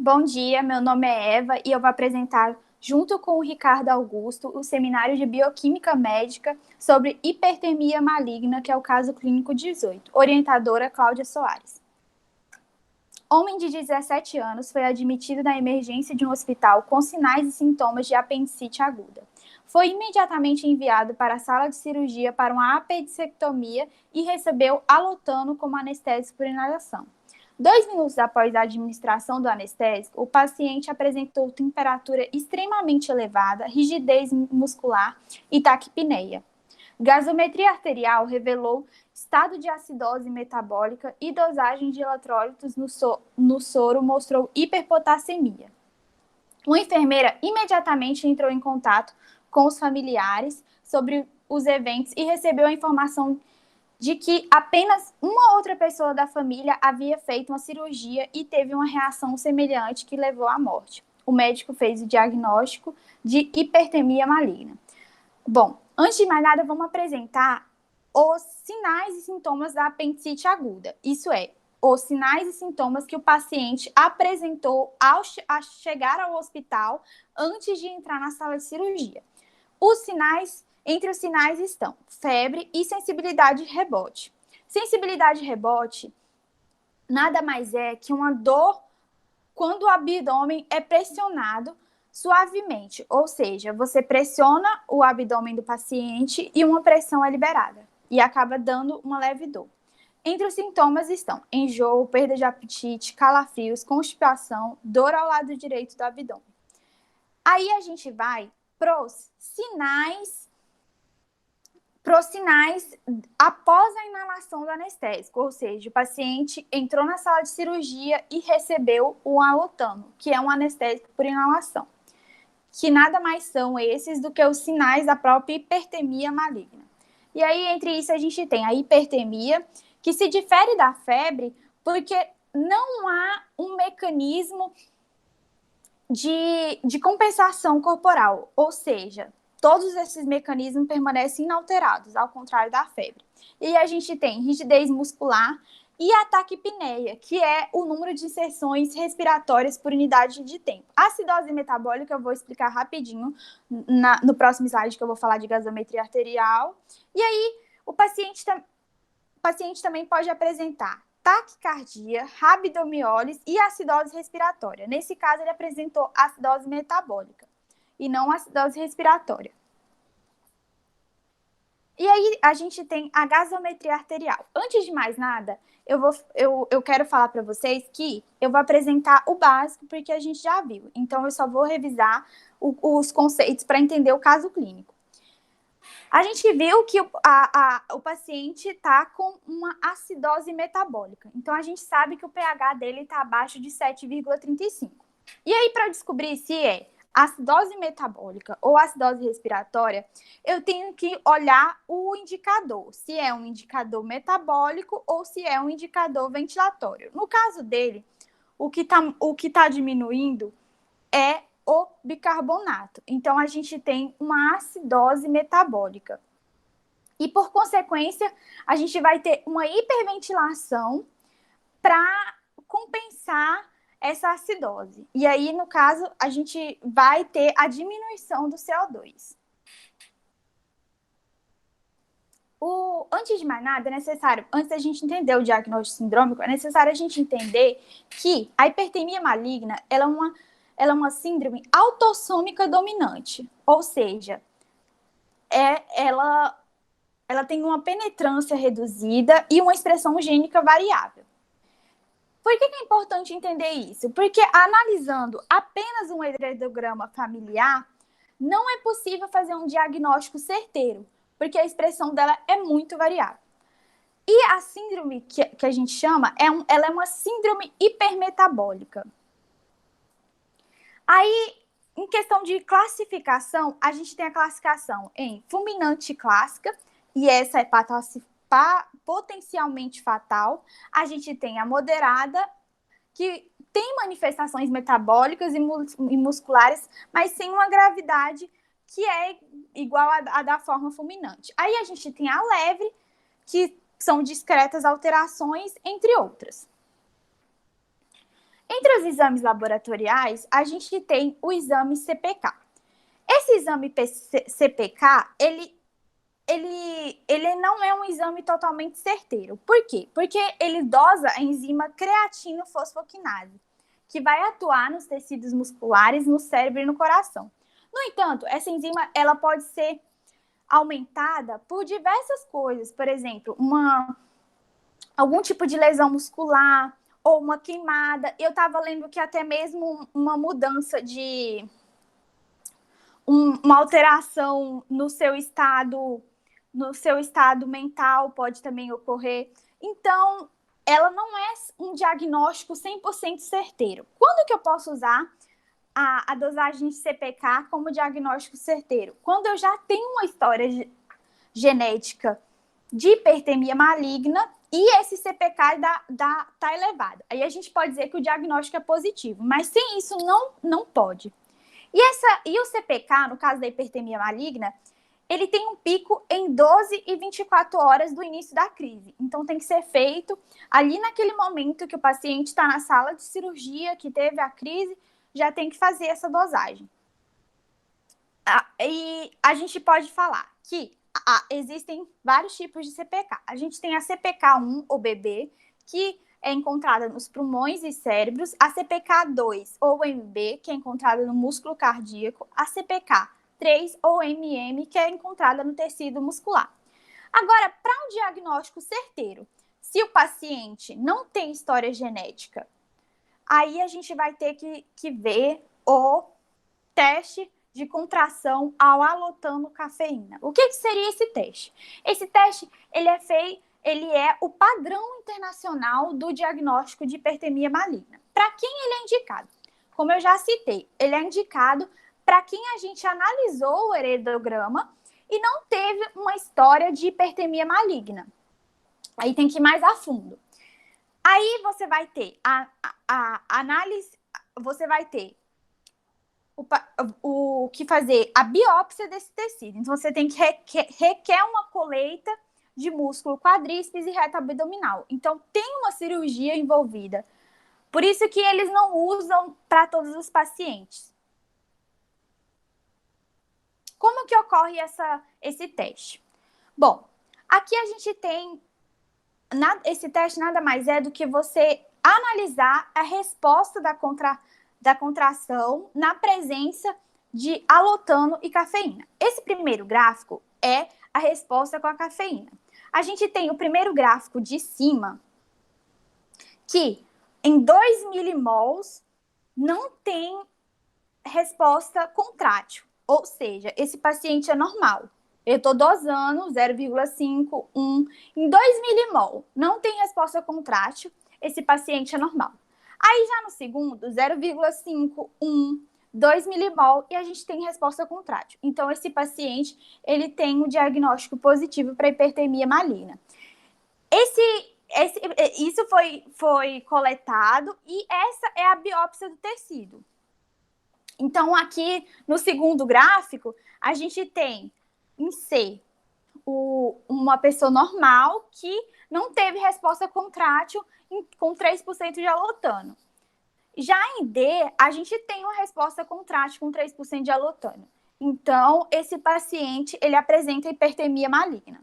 Bom dia, meu nome é Eva e eu vou apresentar, junto com o Ricardo Augusto, o seminário de Bioquímica Médica sobre hipertermia maligna, que é o caso clínico 18. Orientadora Cláudia Soares. Homem de 17 anos foi admitido na emergência de um hospital com sinais e sintomas de apendicite aguda. Foi imediatamente enviado para a sala de cirurgia para uma apendicectomia e recebeu alotano como anestésico por inalação. 2 minutos após a administração do anestésico, o paciente apresentou temperatura extremamente elevada, rigidez muscular e taquipneia. Gasometria arterial revelou estado de acidose metabólica e dosagem de eletrólitos no soro mostrou hiperpotassemia. Uma enfermeira imediatamente entrou em contato com os familiares sobre os eventos e recebeu a informação de que apenas uma outra pessoa da família havia feito uma cirurgia e teve uma reação semelhante que levou à morte. O médico fez o diagnóstico de hipertermia maligna. Bom, antes de mais nada, vamos apresentar os sinais e sintomas da apendicite aguda. Isso é, os sinais e sintomas que o paciente apresentou ao chegar ao hospital antes de entrar na sala de cirurgia. Entre os sinais estão febre e sensibilidade de rebote. Sensibilidade de rebote nada mais é que uma dor quando o abdômen é pressionado suavemente, ou seja, você pressiona o abdômen do paciente e uma pressão é liberada e acaba dando uma leve dor. Entre os sintomas estão enjoo, perda de apetite, calafrios, constipação, dor ao lado direito do abdômen. Aí a gente vai pros sinais após a inalação do anestésico, ou seja, o paciente entrou na sala de cirurgia e recebeu o alotano, que é um anestésico por inalação, que nada mais são esses do que os sinais da própria hipertermia maligna. E aí, entre isso, a gente tem a hipertermia, que se difere da febre, porque não há um mecanismo de compensação corporal, ou seja, todos esses mecanismos permanecem inalterados, ao contrário da febre. E a gente tem rigidez muscular e a taquipneia, que é o número de inserções respiratórias por unidade de tempo. A acidose metabólica eu vou explicar rapidinho no próximo slide, que eu vou falar de gasometria arterial. E aí, o paciente também pode apresentar taquicardia, rabdomiólise e acidose respiratória. Nesse caso, ele apresentou acidose metabólica e não acidose respiratória. E aí, a gente tem a gasometria arterial. Antes de mais nada, eu quero falar para vocês que eu vou apresentar o básico, porque a gente já viu. Então, eu só vou revisar os conceitos para entender o caso clínico. A gente viu que o paciente está com uma acidose metabólica. Então, a gente sabe que o pH dele está abaixo de 7,35. E aí, para descobrir se é acidose metabólica ou acidose respiratória, eu tenho que olhar o indicador, se é um indicador metabólico ou se é um indicador ventilatório. No caso dele, o que tá diminuindo é o bicarbonato. Então, a gente tem uma acidose metabólica. E, por consequência, a gente vai ter uma hiperventilação para compensar essa acidose. E aí, no caso, a gente vai ter a diminuição do CO2. Antes de mais nada, é necessário, antes da gente entender o diagnóstico sindrômico, é necessário a gente entender que a hipertermia maligna ela é uma síndrome autossômica dominante, ou seja, ela tem uma penetrância reduzida e uma expressão gênica variável. Por que é importante entender isso? Porque analisando apenas um hidrograma familiar, não é possível fazer um diagnóstico certeiro, porque a expressão dela é muito variável. E a síndrome que a gente chama, ela é uma síndrome hipermetabólica. Aí, em questão de classificação, a gente tem a classificação em fulminante clássica, e essa é potencialmente fatal. A gente tem a moderada, que tem manifestações metabólicas e musculares, mas sem uma gravidade que é igual à da forma fulminante. Aí a gente tem a leve, que são discretas alterações, entre outras. Entre os exames laboratoriais, a gente tem o exame CPK. Esse exame CPK, ele não é um exame totalmente certeiro. Por quê? Porque ele dosa a enzima creatinofosfoquinase, que vai atuar nos tecidos musculares, no cérebro e no coração. No entanto, essa enzima ela pode ser aumentada por diversas coisas, por exemplo, algum tipo de lesão muscular ou uma queimada. Eu estava lendo que até mesmo uma mudança de uma alteração no seu estado mental pode também ocorrer. Então, ela não é um diagnóstico 100% certeiro. Quando que eu posso usar a dosagem de CPK como diagnóstico certeiro? Quando eu já tenho uma história genética de hipertermia maligna e esse CPK tá elevado. Aí a gente pode dizer que o diagnóstico é positivo, mas sem isso não pode. E o CPK, no caso da hipertermia maligna, ele tem um pico em 12 e 24 horas do início da crise. Então, tem que ser feito ali naquele momento que o paciente está na sala de cirurgia, que teve a crise, já tem que fazer essa dosagem. E a gente pode falar que existem vários tipos de CPK. A gente tem a CPK1 ou BB, que é encontrada nos pulmões e cérebros, a CPK2 ou MB, que é encontrada no músculo cardíaco, a CPK3 ou MM, que é encontrada no tecido muscular. Agora, para um diagnóstico certeiro, se o paciente não tem história genética, aí a gente vai ter que ver o teste de contração ao alotano cafeína. O que seria esse teste? Esse teste ele é o padrão internacional do diagnóstico de hipertermia maligna. Para quem ele é indicado? Como eu já citei, ele é indicado para quem a gente analisou o heredograma e não teve uma história de hipertermia maligna. Aí tem que ir mais a fundo. Aí você vai ter a análise, você vai ter o que fazer a biópsia desse tecido. Então, você tem que requer uma colheita de músculo quadríceps e reto abdominal. Então, tem uma cirurgia envolvida. Por isso que eles não usam para todos os pacientes. Como que ocorre esse teste? Bom, aqui a gente tem... Esse teste nada mais é do que você analisar a resposta da contração na presença de alotano e cafeína. Esse primeiro gráfico é a resposta com a cafeína. A gente tem o primeiro gráfico de cima, que em 2 milimols não tem resposta contrátil, ou seja, esse paciente é normal. Eu estou dosando 0,5, 1, em 2 milimol, não tem resposta contrátil, esse paciente é normal. Aí já no segundo, 0,5, 1, 2 milimol e a gente tem resposta contrátil. Então, esse paciente, ele tem um diagnóstico positivo para hipertermia maligna. Isso foi coletado e essa é a biópsia do tecido. Então, aqui no segundo gráfico, a gente tem em C uma pessoa normal que não teve resposta contrátil com 3% de alotano. Já em D, a gente tem uma resposta contrátil com 3% de alotano. Então, esse paciente, ele apresenta hipertermia maligna.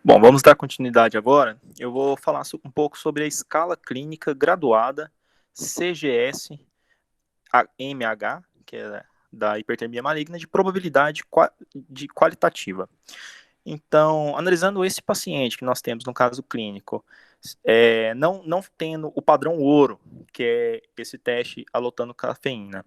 Bom, vamos dar continuidade agora. Eu vou falar um pouco sobre a escala clínica graduada CGS-MH, que é da hipertermia maligna, de probabilidade qualitativa. Então, analisando esse paciente que nós temos no caso clínico, não tendo o padrão ouro, que é esse teste alotando cafeína,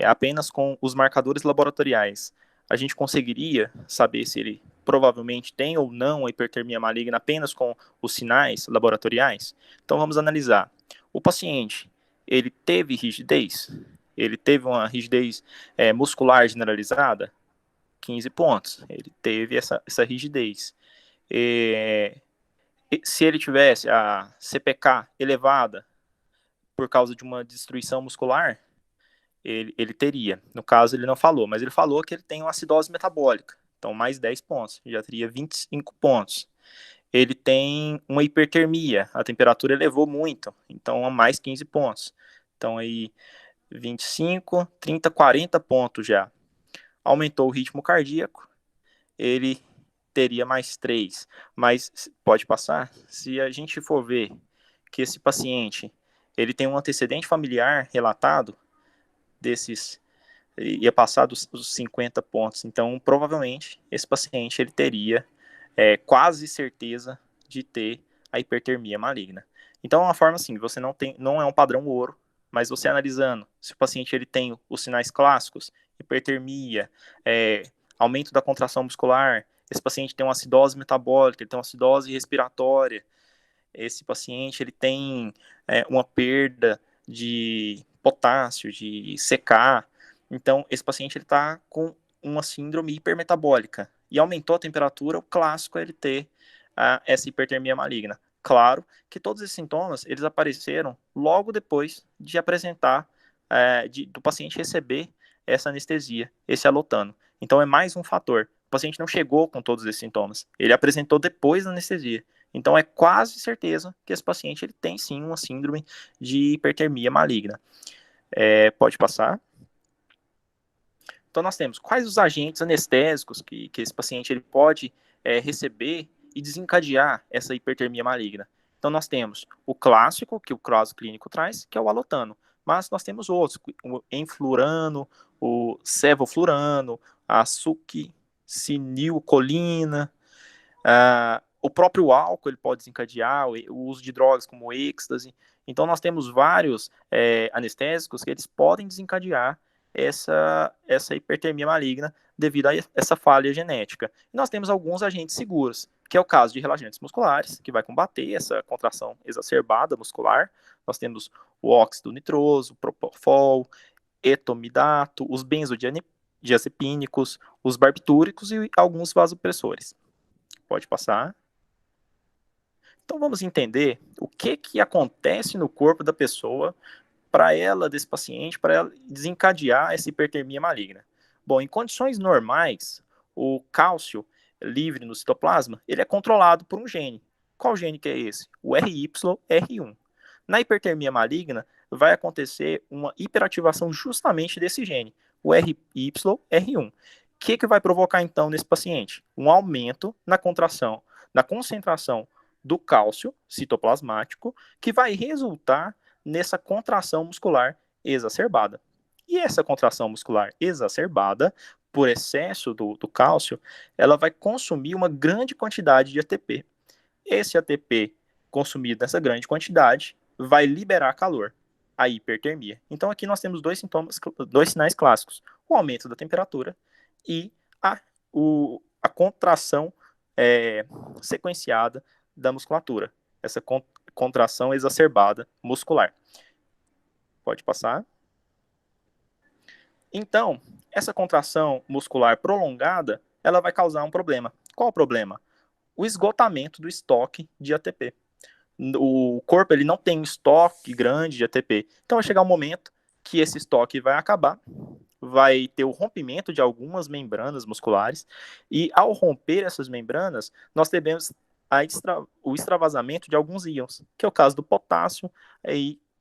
apenas com os marcadores laboratoriais, a gente conseguiria saber se ele provavelmente tem ou não a hipertermia maligna apenas com os sinais laboratoriais? Então vamos analisar. O paciente, ele teve rigidez? Ele teve uma rigidez muscular generalizada? 15 pontos. Ele teve essa rigidez. Se ele tivesse a CPK elevada por causa de uma destruição muscular, ele teria. No caso, ele não falou, mas ele falou que ele tem uma acidose metabólica. Então, mais 10 pontos. Já teria 25 pontos. ele tem uma hipertermia, a temperatura elevou muito, então a mais 15 pontos. Então aí 25, 30, 40 pontos já. Aumentou o ritmo cardíaco, ele teria mais 3. Mas pode passar? Se a gente for ver que esse paciente ele tem um antecedente familiar relatado desses, ia passar dos 50 pontos. Então, provavelmente, esse paciente ele teria quase certeza de ter a hipertermia maligna. Então, é uma forma assim, você não é um padrão ouro, mas você analisando se o paciente ele tem os sinais clássicos, hipertermia, aumento da contração muscular, esse paciente tem uma acidose metabólica, ele tem uma acidose respiratória, esse paciente ele tem uma perda de potássio, de CK, então esse paciente ele está com uma síndrome hipermetabólica e aumentou a temperatura, o clássico é ele ter essa hipertermia maligna. Claro que todos esses sintomas eles apareceram logo depois de apresentar, do paciente receber essa anestesia, esse alotano. Então é mais um fator. O paciente não chegou com todos esses sintomas, ele apresentou depois da anestesia. Então é quase certeza que esse paciente ele tem sim uma síndrome de hipertermia maligna. Pode passar. Então nós temos quais os agentes anestésicos que esse paciente ele pode receber e desencadear essa hipertermia maligna. Então nós temos o clássico, que o caso clínico traz, que é o alotano. Mas nós temos outros, o enflurano, o sevoflurano, a succinilcolina, o próprio álcool ele pode desencadear o uso de drogas como o êxtase. Então nós temos vários anestésicos que eles podem desencadear essa hipertermia maligna devido a essa falha genética. E nós temos alguns agentes seguros, que é o caso de relaxantes musculares, que vai combater essa contração exacerbada muscular. Nós temos o óxido nitroso, o propofol, etomidato, os benzodiazepínicos, os barbitúricos e alguns vasopressores. Pode passar. Então vamos entender o que acontece no corpo da pessoa para ela, desse paciente, para ela desencadear essa hipertermia maligna. Bom, em condições normais, o cálcio livre no citoplasma, ele é controlado por um gene. Qual gene que é esse? O RYR1. Na hipertermia maligna, vai acontecer uma hiperativação justamente desse gene, o RYR1. O que vai provocar, então, nesse paciente? Um aumento na contração, na concentração do cálcio citoplasmático, que vai resultar nessa contração muscular exacerbada. E essa contração muscular exacerbada, por excesso do cálcio, ela vai consumir uma grande quantidade de ATP. Esse ATP consumido nessa grande quantidade vai liberar calor, a hipertermia. Então aqui nós temos dois sinais clássicos: o aumento da temperatura e a contração sequenciada da musculatura, essa contração exacerbada muscular. Pode passar. Então, essa contração muscular prolongada, ela vai causar um problema. Qual o problema? O esgotamento do estoque de ATP. O corpo ele não tem um estoque grande de ATP. Então vai chegar um momento que esse estoque vai acabar, vai ter o rompimento de algumas membranas musculares, e ao romper essas membranas, nós teremos o extravasamento de alguns íons, que é o caso do potássio,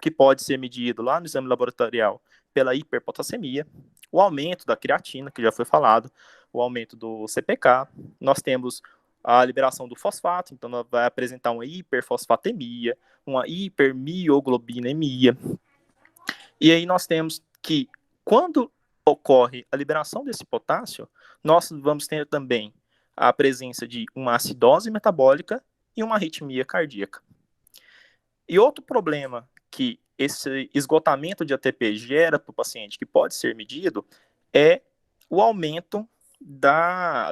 que pode ser medido lá no exame laboratorial pela hiperpotassemia, o aumento da creatina, que já foi falado, o aumento do CPK, nós temos a liberação do fosfato, então ela vai apresentar uma hiperfosfatemia, uma hipermioglobinemia. E aí nós temos que, quando ocorre a liberação desse potássio, nós vamos ter também a presença de uma acidose metabólica e uma arritmia cardíaca. E outro problema que esse esgotamento de ATP gera para o paciente, que pode ser medido, é o aumento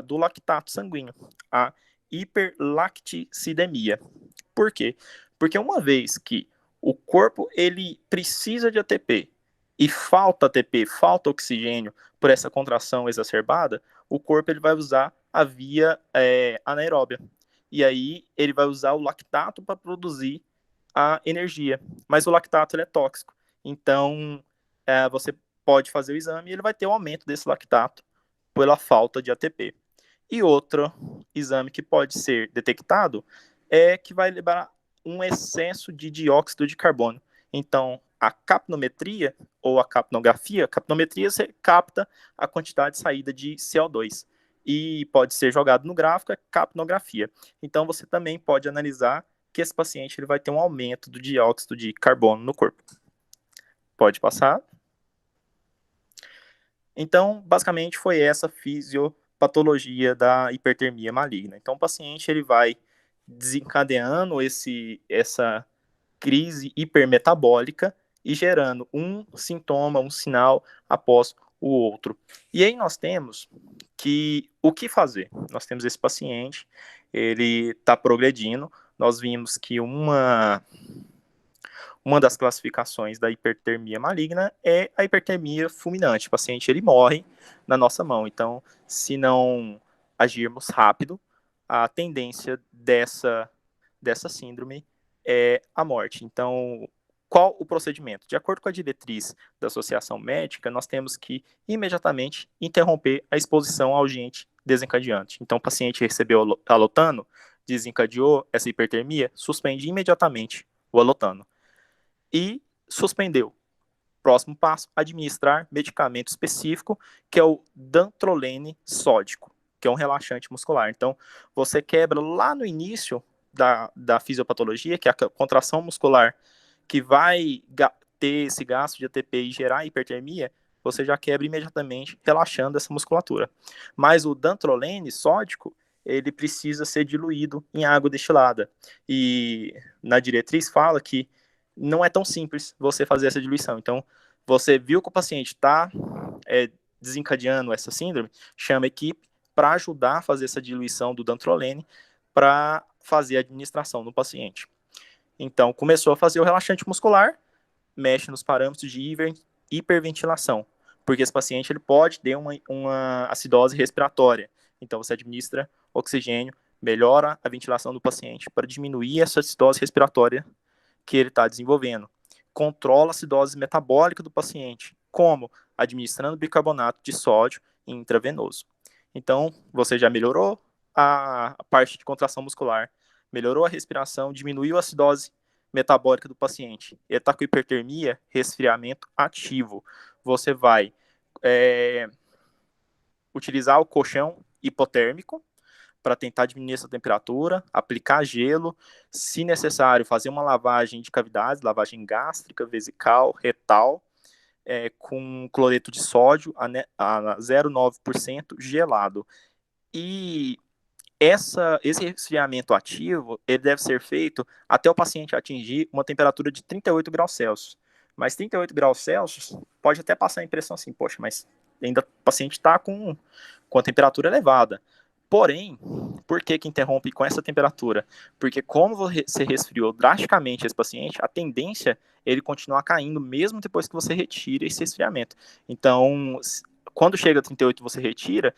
do lactato sanguíneo, a hiperlacticidemia. Por quê? Porque uma vez que o corpo ele precisa de ATP e falta ATP, falta oxigênio por essa contração exacerbada, o corpo ele vai usar a via anaeróbia. E aí ele vai usar o lactato para produzir a energia. Mas o lactato ele é tóxico. Então você pode fazer o exame e ele vai ter um aumento desse lactato pela falta de ATP. E outro exame que pode ser detectado é que vai liberar um excesso de dióxido de carbono. Então, a capnometria ou a capnometria você capta a quantidade de saída de CO2 e pode ser jogado no gráfico, é capnografia. Então, você também pode analisar que esse paciente ele vai ter um aumento do dióxido de carbono no corpo. Pode passar. Então, basicamente, foi essa fisiopatologia da hipertermia maligna. Então, o paciente ele vai desencadeando essa crise hipermetabólica e gerando um sintoma, um sinal após o outro. E aí nós temos que o que fazer? Nós temos esse paciente, ele está progredindo. Nós vimos que uma das classificações da hipertermia maligna é a hipertermia fulminante. O paciente ele morre na nossa mão. Então, se não agirmos rápido, a tendência dessa síndrome é a morte. Então, qual o procedimento? De acordo com a diretriz da Associação Médica, nós temos que imediatamente interromper a exposição ao agente desencadeante. Então, o paciente recebeu alotano, desencadeou essa hipertermia, suspende imediatamente o alotano. E suspendeu. Próximo passo, administrar medicamento específico, que é o dantrolene sódico, que é um relaxante muscular. Então, você quebra lá no início da fisiopatologia, que é a contração muscular, que vai ter esse gasto de ATP e gerar hipertermia, você já quebra imediatamente, relaxando essa musculatura. Mas o dantrolene sódico, ele precisa ser diluído em água destilada. E na diretriz fala que não é tão simples você fazer essa diluição. Então, você viu que o paciente está desencadeando essa síndrome, chama a equipe para ajudar a fazer essa diluição do dantrolene para fazer a administração no paciente. Então, começou a fazer o relaxante muscular, mexe nos parâmetros de hiperventilação, porque esse paciente ele pode ter uma acidose respiratória. Então, você administra oxigênio, melhora a ventilação do paciente para diminuir essa acidose respiratória que ele está desenvolvendo. Controla a acidose metabólica do paciente. Como? Administrando bicarbonato de sódio intravenoso. Então, você já melhorou a parte de contração muscular, melhorou a respiração, diminuiu a acidose metabólica do paciente. Ele está com hipertermia, resfriamento ativo. Você vai utilizar o colchão hipotérmico para tentar diminuir essa temperatura, aplicar gelo, se necessário, fazer uma lavagem de cavidades, lavagem gástrica, vesical, retal, com cloreto de sódio a 0,9% gelado. E esse resfriamento ativo, ele deve ser feito até o paciente atingir uma temperatura de 38 graus Celsius. Mas 38 graus Celsius pode até passar a impressão assim, poxa, mas ainda o paciente está com a temperatura elevada. Porém, por que interrompe com essa temperatura? Porque como você resfriou drasticamente esse paciente, a tendência é ele continuar caindo mesmo depois que você retira esse resfriamento. Então, quando chega a 38 você retira,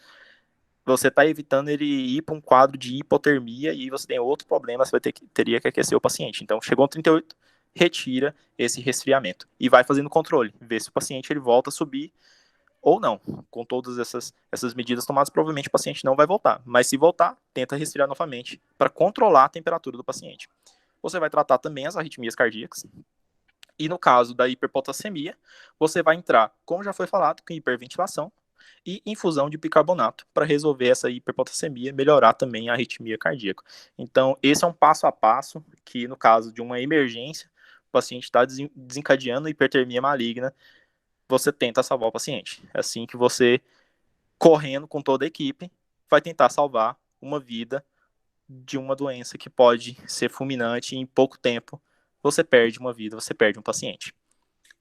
você está evitando ele ir para um quadro de hipotermia e você tem outro problema, você teria que aquecer o paciente. Então, chegou a 38, retira esse resfriamento e vai fazendo controle, ver se o paciente ele volta a subir ou não. Com todas essas medidas tomadas, provavelmente o paciente não vai voltar. Mas se voltar, tenta resfriar novamente para controlar a temperatura do paciente. Você vai tratar também as arritmias cardíacas. E no caso da hiperpotassemia, você vai entrar, como já foi falado, com hiperventilação e infusão de bicarbonato para resolver essa hiperpotassemia, melhorar também a arritmia cardíaca. Então, esse é um passo a passo que, no caso de uma emergência, o paciente está desencadeando hipertermia maligna, você tenta salvar o paciente. É assim que você, correndo com toda a equipe, vai tentar salvar uma vida de uma doença que pode ser fulminante e em pouco tempo você perde uma vida, você perde um paciente.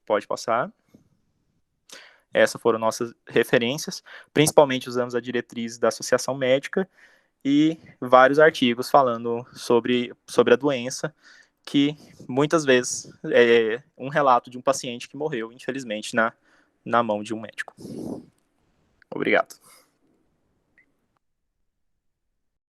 Pode passar. Essas foram nossas referências, principalmente usamos a diretriz da Associação Médica e vários artigos falando sobre a doença, que muitas vezes é um relato de um paciente que morreu, infelizmente, na mão de um médico. Obrigado.